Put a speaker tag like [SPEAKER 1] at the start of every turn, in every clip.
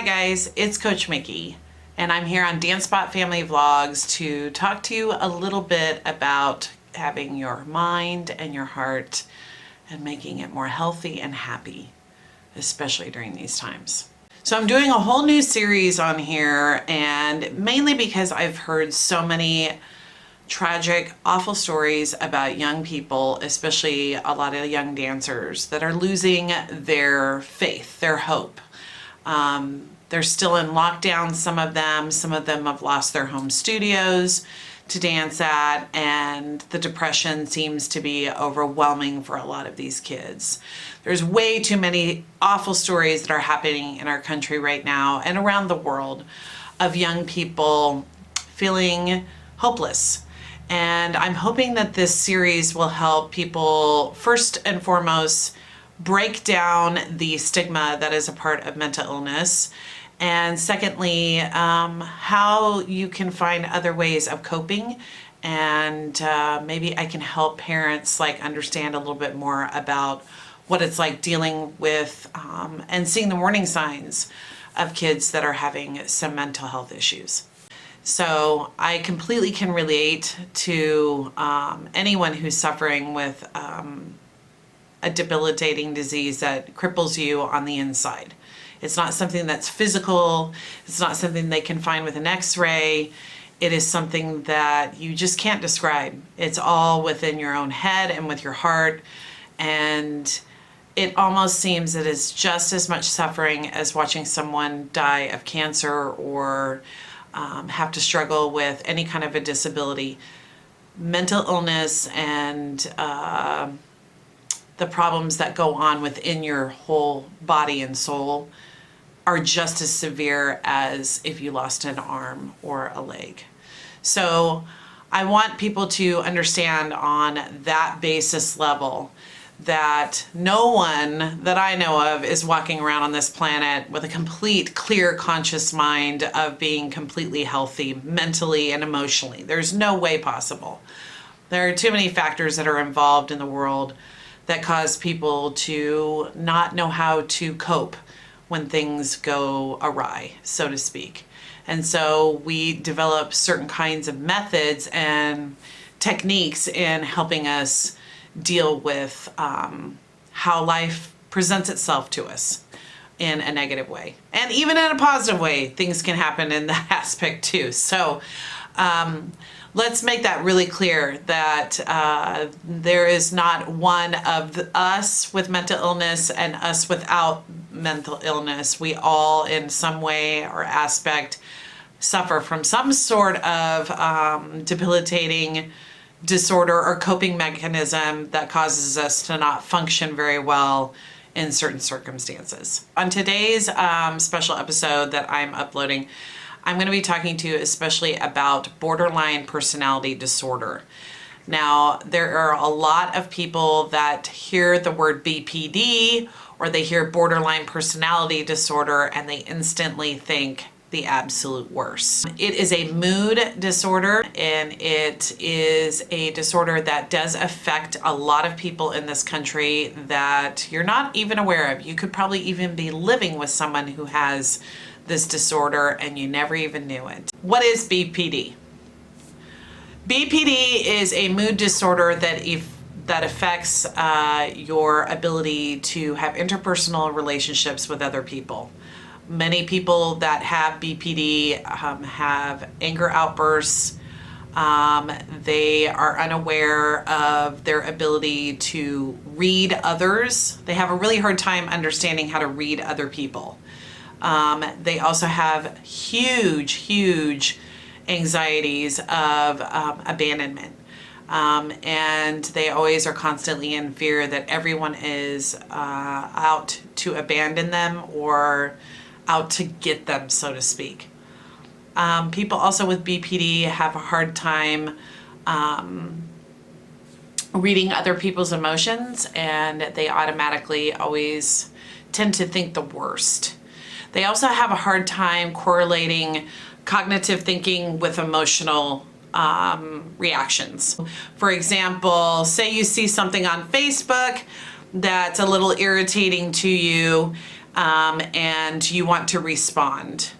[SPEAKER 1] guys, it's Coach Mickey, and I'm here on Dance Spot Family Vlogs to talk to you a little bit about having your mind and your heart and making it more healthy and happy, especially during these times. So I'm doing a whole new series on here, and mainly because I've heard so many tragic, awful stories about young people, especially a lot of young dancers that are losing their faith, their hope. They're still in lockdown, some of them have lost their home studios to dance at, and the depression seems to be overwhelming for a lot of these kids. There's way too many awful stories that are happening in our country right now and around the world of young people feeling hopeless. And I'm hoping that this series will help people, first and foremost, break down the stigma that is a part of mental illness. And secondly, how you can find other ways of coping. And maybe I can help parents understand a little bit more about what it's like dealing with and seeing the warning signs of kids that are having some mental health issues. So I completely can relate to anyone who's suffering with a debilitating disease that cripples you on the inside. It's not something that's physical. It's not something they can find with an x-ray. It is something that you just can't describe. It's all within your own head and with your heart. And it almost seems that it's just as much suffering as watching someone die of cancer or have to struggle with any kind of a disability. Mental illness and the problems that go on within your whole body and soul are just as severe as if you lost an arm or a leg. So I want people to understand on that basis level that no one that I know of is walking around on this planet with a complete, clear, conscious mind of being completely healthy mentally and emotionally. There's no way possible. There are too many factors that are involved in the world that cause people to not know how to cope when things go awry, so to speak. And so we develop certain kinds of methods and techniques in helping us deal with how life presents itself to us in a negative way. And even in a positive way, things can happen in that aspect too. So let's make that really clear that there is not one of us with mental illness and us without mental illness. We all in some way or aspect suffer from some sort of debilitating disorder or coping mechanism that causes us to not function very well in certain circumstances. On today's special episode that I'm uploading, I'm going to be talking to you especially about borderline personality disorder. Now, there are a lot of people that hear the word BPD or they hear borderline personality disorder and they instantly think the absolute worst. It is a mood disorder, and it is a disorder that does affect a lot of people in this country that you're not even aware of. You could probably even be living with someone who has this disorder and you never even knew it. What is BPD? BPD is a mood disorder that affects your ability to have interpersonal relationships with other people. Many people that have BPD have anger outbursts. They are unaware of their ability to read others. They have a really hard time understanding how to read other people. They also have huge anxieties of abandonment. And they always are constantly in fear that everyone is out to abandon them or out to get them, so to speak. People also with BPD have a hard time reading other people's emotions, and they automatically always tend to think the worst. They also have a hard time correlating cognitive thinking with emotional reactions. For example, say you see something on Facebook that's a little irritating to you, and you want to respond.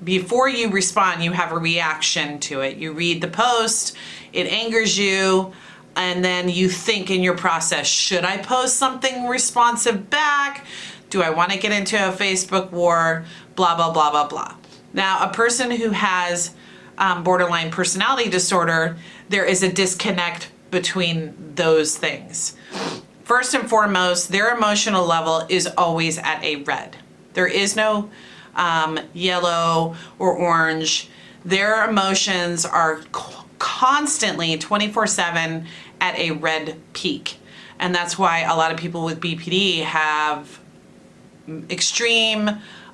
[SPEAKER 1] Before you respond, you have a reaction to it. You read the post, it angers you, and then you think in your process, should I post something responsive back? Do I want to get into a Facebook war? Blah, blah, blah, blah, blah. Now, a person who has borderline personality disorder, there is a disconnect between those things. First and foremost, their emotional level is always at a red. There is no yellow or orange. Their emotions are constantly 24/7 at a red peak. And that's why a lot of people with BPD have extreme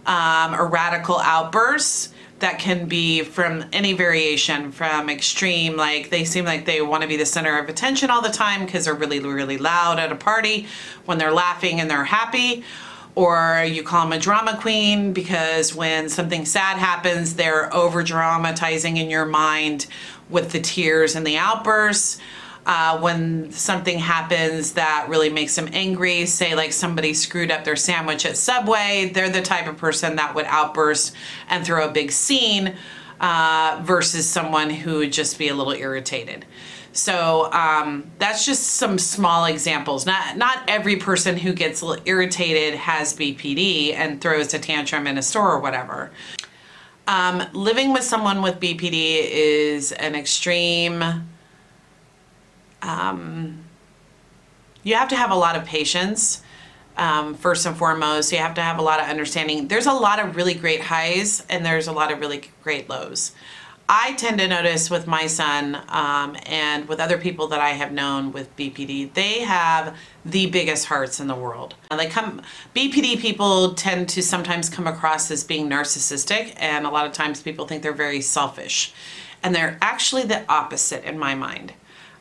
[SPEAKER 1] or radical outbursts that can be from any variation, from extreme, like they seem like they want to be the center of attention all the time because they're really, really loud at a party when they're laughing and they're happy. Or you call them a drama queen because when something sad happens, they're over dramatizing in your mind with the tears and the outbursts. When something happens that really makes them angry, say like somebody screwed up their sandwich at Subway, they're the type of person that would outburst and throw a big scene versus someone who would just be a little irritated. So that's just some small examples. Not every person who gets a little irritated has BPD and throws a tantrum in a store or whatever. Living with someone with BPD is an extreme. You have to have a lot of patience. First and foremost, you have to have a lot of understanding. There's a lot of really great highs and there's a lot of really great lows. I tend to notice with my son and with other people that I have known with BPD, they have the biggest hearts in the world. BPD people tend to sometimes come across as being narcissistic, and a lot of times people think they're very selfish. And they're actually the opposite in my mind.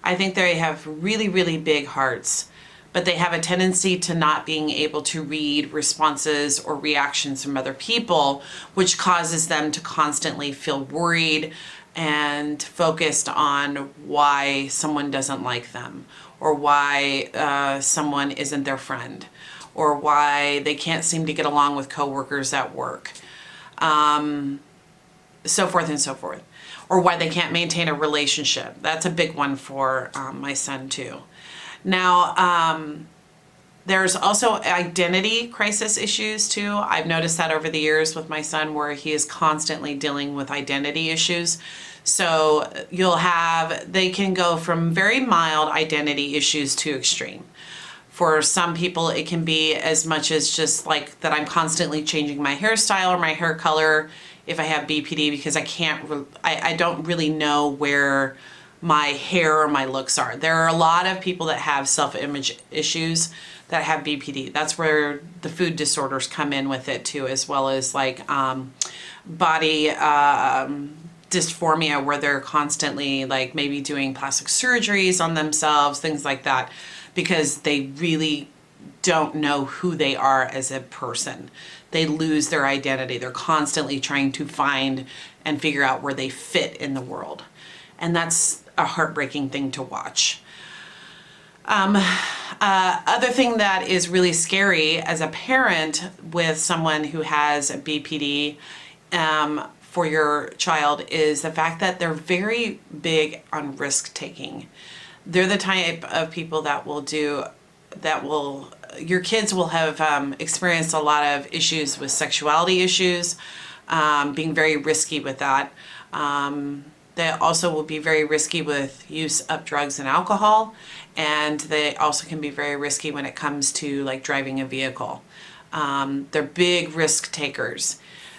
[SPEAKER 1] I think they have really, really big hearts, but they have a tendency to not being able to read responses or reactions from other people, which causes them to constantly feel worried and focused on why someone doesn't like them, or why someone isn't their friend, or why they can't seem to get along with coworkers at work, so forth and so forth. Or why they can't maintain a relationship. That's a big one for my son too. Now, there's also identity crisis issues too. I've noticed that over the years with my son where he is constantly dealing with identity issues. So they can go from very mild identity issues to extreme. For some people, it can be as much as just like that I'm constantly changing my hairstyle or my hair color if I have BPD because I don't really know where my hair or my looks are. There are a lot of people that have self-image issues that have BPD. That's where the food disorders come in with it too, as well as like body dysphoria, where they're constantly like maybe doing plastic surgeries on themselves, things like that, because they really don't know who they are as a person. They lose their identity. They're constantly trying to find and figure out where they fit in the world. And that's a heartbreaking thing to watch. Other thing that is really scary as a parent with someone who has BPD for your child is the fact that they're very big on risk taking. They're the type of people your kids will have experienced a lot of issues with sexuality issues, being very risky with that. They also will be very risky with use of drugs and alcohol, and they also can be very risky when it comes to like driving a vehicle. They're big risk takers.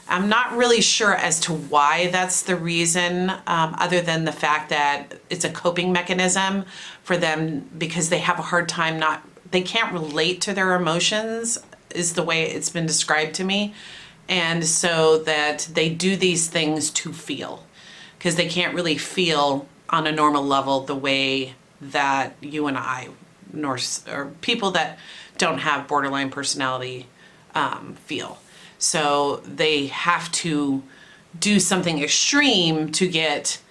[SPEAKER 1] I'm not really sure as to why that's the reason, other than the fact that it's a coping mechanism for them because they have a hard time they can't relate to their emotions is the way it's been described to me. And so that they do these things to feel because they can't really feel on a normal level the way that you and I, or people that don't have borderline personality feel. So they have to do something extreme to get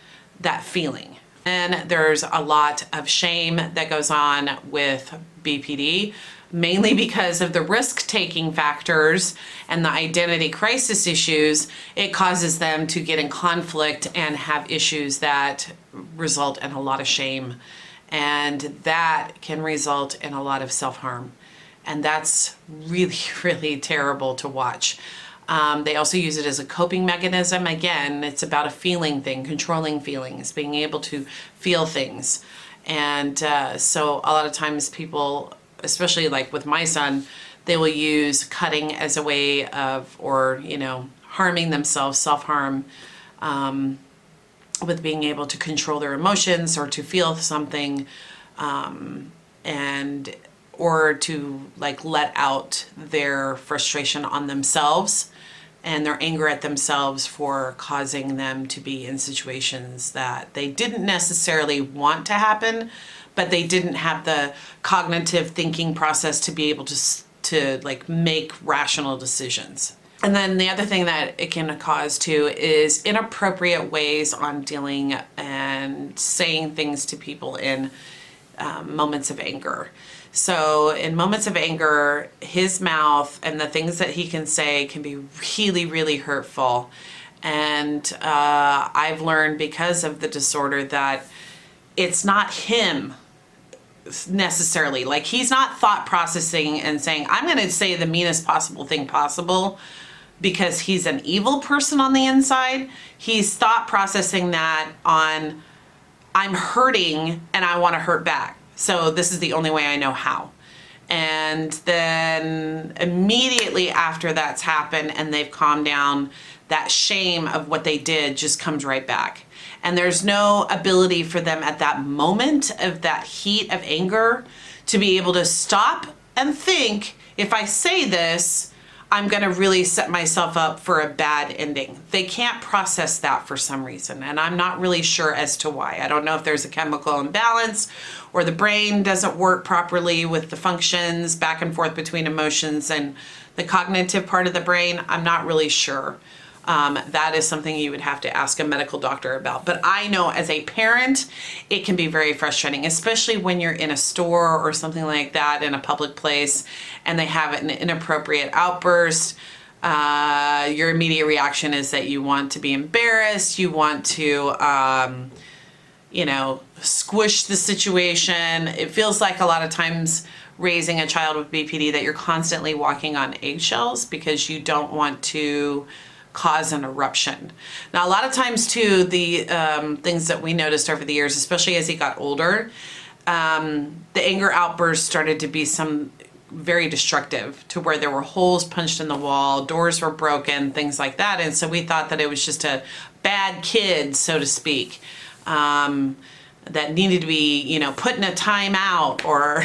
[SPEAKER 1] that feeling. And there's a lot of shame that goes on with BPD. mainly because of the risk-taking factors and the identity crisis issues. It causes them to get in conflict and have issues that result in a lot of shame. And that can result in a lot of self-harm. And that's really, really terrible to watch. They also use it as a coping mechanism. Again, it's about a feeling thing, controlling feelings, being able to feel things. And so a lot of times people, especially like with my son, they will use cutting as a way of, or, harming themselves, self-harm, with being able to control their emotions or to feel something, or to like let out their frustration on themselves and their anger at themselves for causing them to be in situations that they didn't necessarily want to happen, but they didn't have the cognitive thinking process to be able to like make rational decisions. And then the other thing that it can cause too is inappropriate ways on dealing and saying things to people in moments of anger. So in moments of anger, his mouth and the things that he can say can be really, really hurtful. And I've learned because of the disorder that it's not him necessarily. Like, he's not thought processing and saying, I'm going to say the meanest possible thing possible because he's an evil person on the inside. He's thought processing that on, I'm hurting and I want to hurt back. So this is the only way I know how. And then immediately after that's happened and they've calmed down, that shame of what they did just comes right back. And there's no ability for them at that moment of that heat of anger to be able to stop and think, if I say this, I'm going to really set myself up for a bad ending. They can't process that for some reason, and I'm not really sure as to why. I don't know if there's a chemical imbalance or the brain doesn't work properly with the functions back and forth between emotions and the cognitive part of the brain. I'm not really sure. That is something you would have to ask a medical doctor about. But I know as a parent, it can be very frustrating, especially when you're in a store or something like that in a public place and they have an inappropriate outburst. Your immediate reaction is that you want to be embarrassed. You want to, squish the situation. It feels like a lot of times raising a child with BPD that you're constantly walking on eggshells because you don't want to cause an eruption. Now, a lot of times too, the things that we noticed over the years, especially as he got older, the anger outbursts started to be some very destructive, to where there were holes punched in the wall, doors were broken, things like that. And so we thought that it was just a bad kid, so to speak, that needed to be, put in a timeout or,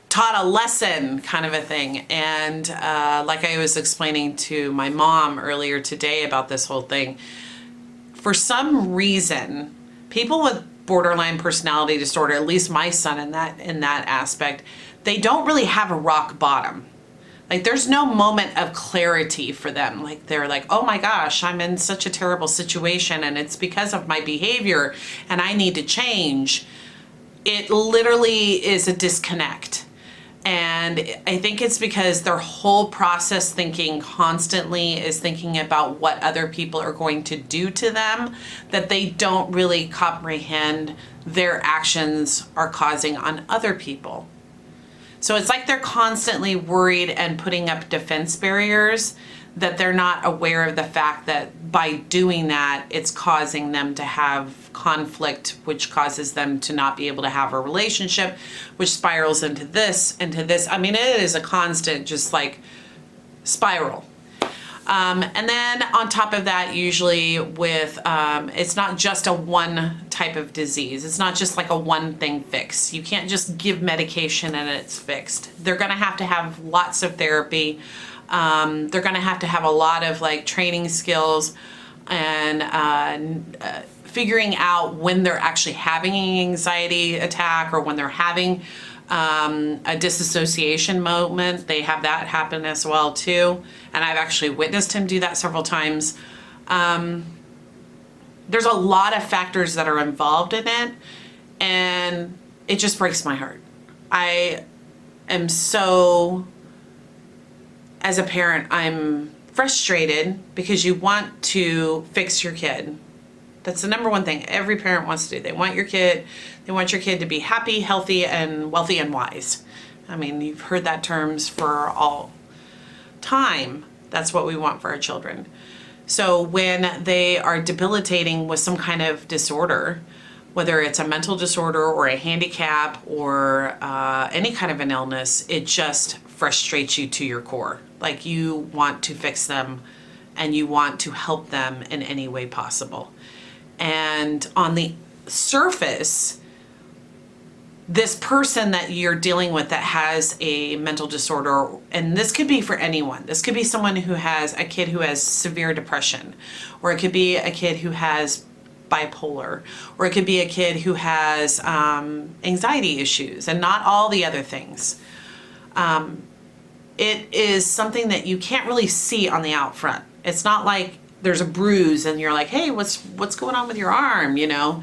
[SPEAKER 1] taught a lesson, kind of a thing. And like I was explaining to my mom earlier today about this whole thing, for some reason, people with borderline personality disorder, at least my son in that aspect, they don't really have a rock bottom. Like, there's no moment of clarity for them. Like, they're like, oh my gosh, I'm in such a terrible situation and it's because of my behavior and I need to change. It literally is a disconnect. And I think it's because their whole process thinking constantly is thinking about what other people are going to do to them, that they don't really comprehend their actions are causing on other people. So it's like they're constantly worried and putting up defense barriers, that they're not aware of the fact that by doing that, it's causing them to have conflict, which causes them to not be able to have a relationship, which spirals into this. I mean, it is a constant, just like spiral. And then on top of that, usually with, it's not just a one type of disease. It's not just like a one thing fix. You can't just give medication and it's fixed. They're going to have lots of therapy. They're going to have a lot of like training skills and figuring out when they're actually having an anxiety attack or when they're having a disassociation moment. They have that happen as well too. And I've actually witnessed him do that several times. There's a lot of factors that are involved in it, and it just breaks my heart. I am so, as a parent, I'm frustrated because you want to fix your kid. That's the number one thing every parent wants to do. They want your kid to be happy, healthy, and wealthy and wise. I mean, you've heard that terms for all time. That's what we want for our children. So when they are debilitating with some kind of disorder, whether it's a mental disorder or a handicap or any kind of an illness, it just frustrates you to your core. Like, you want to fix them and you want to help them in any way possible. And on the surface, this person that you're dealing with that has a mental disorder, and this could be for anyone. This could be someone who has a kid who has severe depression, or it could be a kid who has bipolar, or it could be a kid who has anxiety issues and not all the other things. It is something that you can't really see on the out front. It's not like there's a bruise and you're like, hey, what's going on with your arm, you know?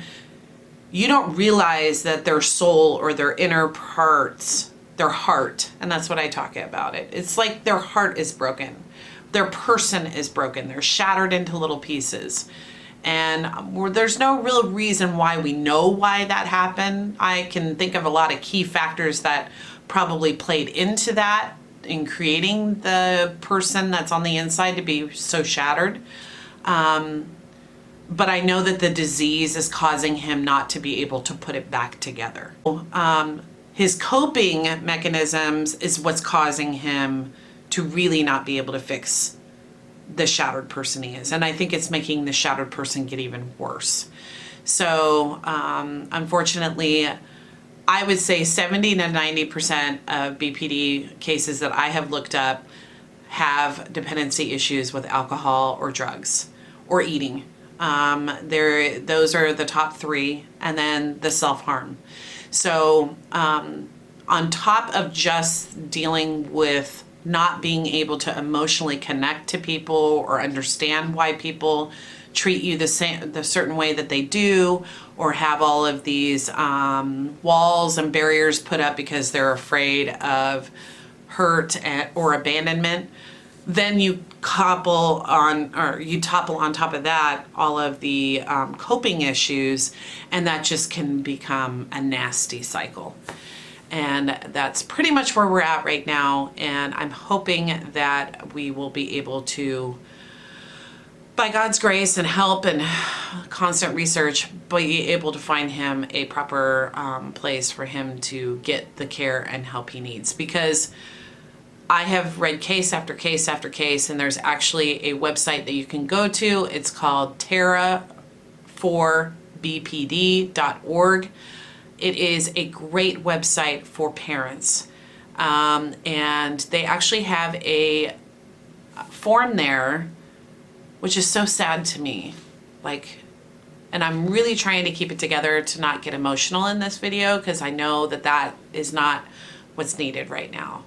[SPEAKER 1] You don't realize that their soul or their inner parts, their heart, and that's what I talk about it. It's like their heart is broken. Their person is broken. They're shattered into little pieces. And there's no real reason why we know why that happened. I can think of a lot of key factors that probably played into that in creating the person that's on the inside to be so shattered. But I know that the disease is causing him not to be able to put it back together. His coping mechanisms is what's causing him to really not be able to fix the shattered person he is. And I think it's making the shattered person get even worse. So unfortunately, I would say 70 to 90% of BPD cases that I have looked up have dependency issues with alcohol or drugs or eating. Those are the top three, and then the self-harm. So on top of just dealing with not being able to emotionally connect to people or understand why people treat you the certain way that they do, or have all of these walls and barriers put up because they're afraid of hurt or abandonment, then you topple on top of that all of the coping issues, and that just can become a nasty cycle. And that's pretty much where we're at right now, and I'm hoping that we will be able to, by God's grace and help and constant research, be able to find him a proper place for him to get the care and help he needs. Because I have read case after case after case, and there's actually a website that you can go to. It's called terra4bpd.org. It is a great website for parents. And they actually have a form there, which is so sad to me. And I'm really trying to keep it together to not get emotional in this video, because I know that that is not what's needed right now.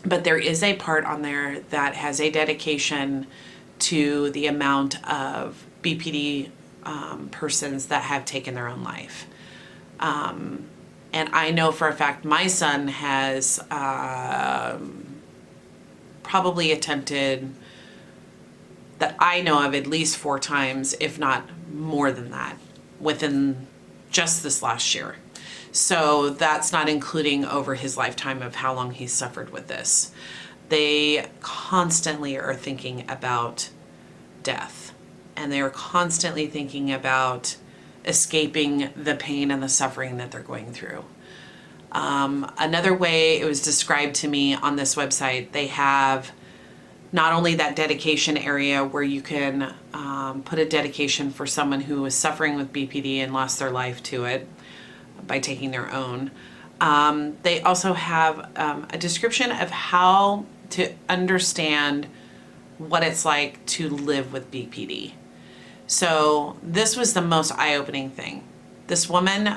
[SPEAKER 1] But there is a part on there that has a dedication to the amount of BPD persons that have taken their own life. And I know for a fact my son has probably attempted, that I know of, at least 4 times, if not more than that, within just this last year. So that's not including over his lifetime of how long he's suffered with this. They constantly are thinking about death, and they are constantly thinking about escaping the pain and the suffering that they're going through. Another way it was described to me on this website, they have not only that dedication area where you can put a dedication for someone who is suffering with BPD and lost their life to it by taking their own. They also have a description of how to understand what it's like to live with BPD. So this was the most eye-opening thing. This woman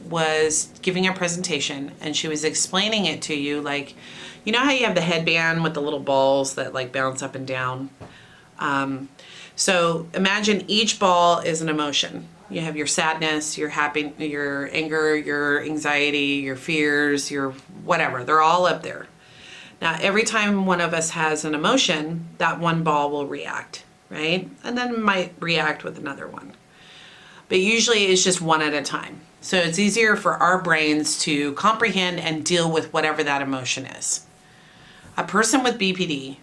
[SPEAKER 1] was giving a presentation, and she was explaining it to you, like, you know how you have the headband with the little balls that like bounce up and down? So imagine each ball is an emotion. You have your sadness, your happy, your anger, your anxiety, your fears, your whatever. They're all up there. Now, every time one of us has an emotion, that one ball will react, right? And then might react with another one. But usually it's just one at a time. So it's easier for our brains to comprehend and deal with whatever that emotion is. A person with BPD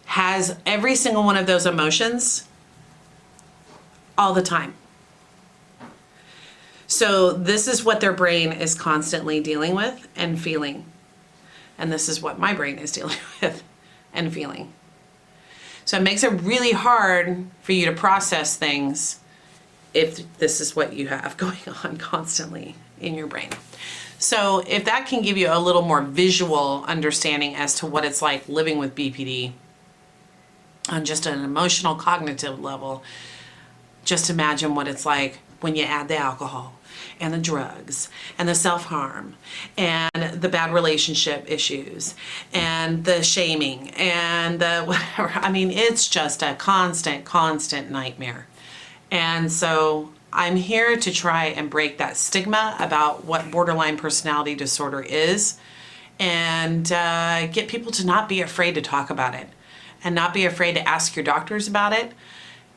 [SPEAKER 1] has every single one of those emotions all the time. So this is what their brain is constantly dealing with and feeling. And this is what my brain is dealing with and feeling. So it makes it really hard for you to process things if this is what you have going on constantly in your brain. So if that can give you a little more visual understanding as to what it's like living with BPD on just an emotional cognitive level, just imagine what it's like when you add the alcohol and the drugs and the self-harm and the bad relationship issues and the shaming and the whatever. I mean, it's just a constant nightmare. And so I'm here to try and break that stigma about what borderline personality disorder is and get people to not be afraid to talk about it and not be afraid to ask your doctors about it.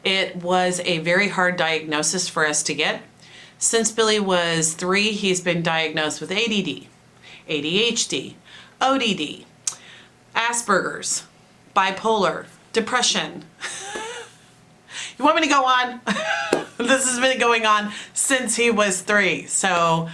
[SPEAKER 1] It was a very hard diagnosis for us to get. Since Billy was 3, he's been diagnosed with ADD, ADHD, ODD, Asperger's, bipolar, depression. You want me to go on? This has been going on since he was 3. So,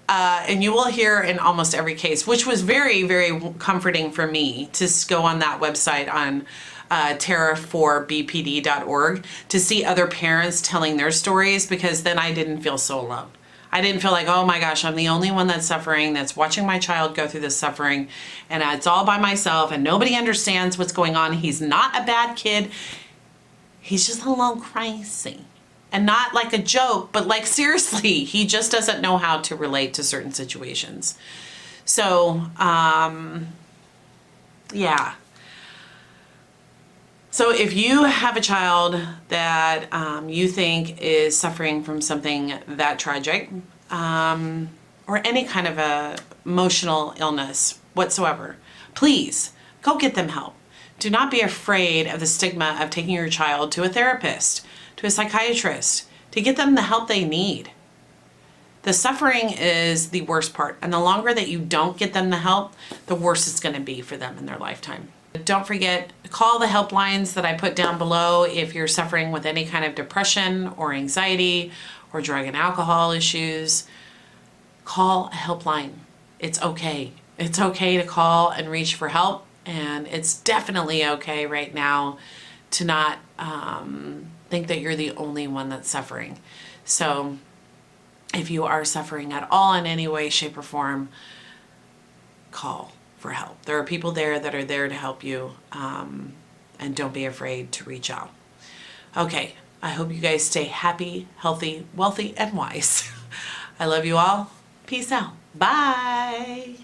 [SPEAKER 1] and you will hear in almost every case, which was very, very comforting for me to go on that website on terra4bpd.org to see other parents telling their stories, because then I didn't feel so alone. I didn't feel like, oh my gosh, I'm the only one that's suffering, that's watching my child go through this suffering, and it's all by myself, and nobody understands what's going on. He's not a bad kid. He's just a little crazy. And not like a joke, but like seriously, he just doesn't know how to relate to certain situations. So, yeah. So if you have a child that you think is suffering from something that tragic, or any kind of a emotional illness whatsoever, please go get them help. Do not be afraid of the stigma of taking your child to a therapist, to a psychiatrist, to get them the help they need. The suffering is the worst part, and the longer that you don't get them the help, the worse it's going to be for them in their lifetime. Don't forget, call the helplines that I put down below if you're suffering with any kind of depression or anxiety or drug and alcohol issues. Call a helpline. It's okay. It's okay to call and reach for help, and it's definitely okay right now to not think that you're the only one that's suffering. So if you are suffering at all in any way, shape, or form, call for help. There are people there that are there to help you, and don't be afraid to reach out. Okay, I hope you guys stay happy, healthy, wealthy, and wise. I love you all. Peace out. Bye.